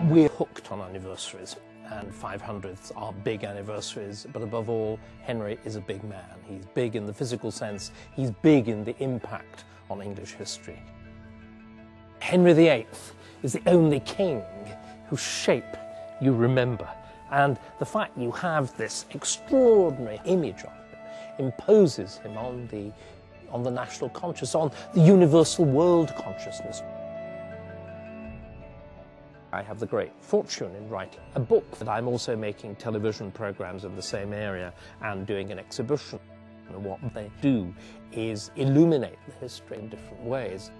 We're hooked on anniversaries, and 500ths are big anniversaries, but above all, Henry is a big man. He's big in the physical sense, he's big in the impact on English history. Henry VIII is the only king whose shape you remember, and the fact you have this extraordinary image of him imposes him on the national consciousness, on the universal world consciousness. I have the great fortune in writing a book that I'm also making television programs in the same area and doing an exhibition. And what they do is illuminate the history in different ways.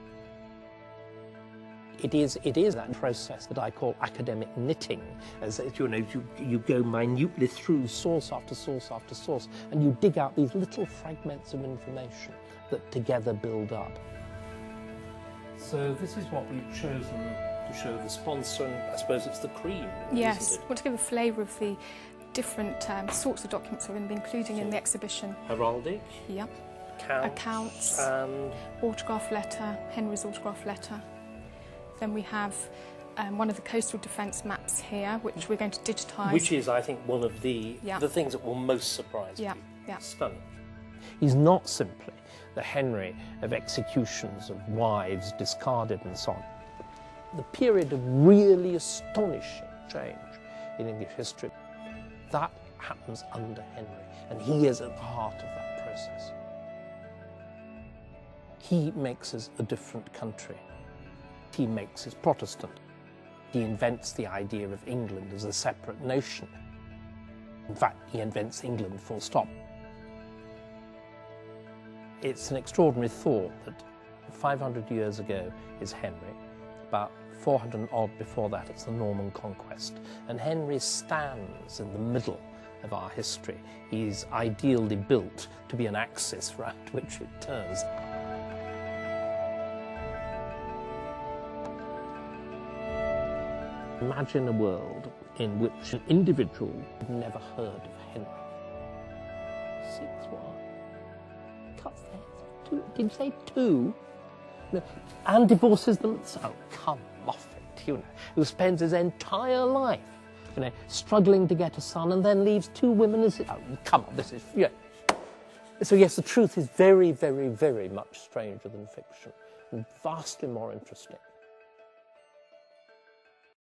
It is that process that I call academic knitting, as you know, you go minutely through source after source after source, and you dig out these little fragments of information that together build up. So this is what we've chosen to show the sponsor, and I suppose it's the cream. Yes, I want to give a flavour of the different sorts of documents we're going to be including in the exhibition. Heraldic, yep. Accounts, and autograph letter, Henry's autograph letter. Then we have one of the coastal defence maps here, which we're going to digitise. Which is, I think, one of the things that will most surprise you. Yeah. Stunning. He's not simply the Henry of executions, of wives discarded and so on. The period of really astonishing change in English history, that happens under Henry, and he is at the heart of that process. He makes us a different country. He makes us Protestant. He invents the idea of England as a separate nation. In fact, he invents England full stop. It's an extraordinary thought that 500 years ago is Henry, about 400 and odd before that it's the Norman conquest, and Henry stands in the middle of our history. He's ideally built to be an axis round which it turns. Imagine a world in which an individual had never heard of Henry. 6 what? Cuts their heads. 2. Did you say 2? No. And divorces them. Oh, come off it, you know. Who spends his entire life, you know, struggling to get a son and then leaves 2 women as... Oh, come on, this is... Yeah. So yes, the truth is very, very, very much stranger than fiction and vastly more interesting.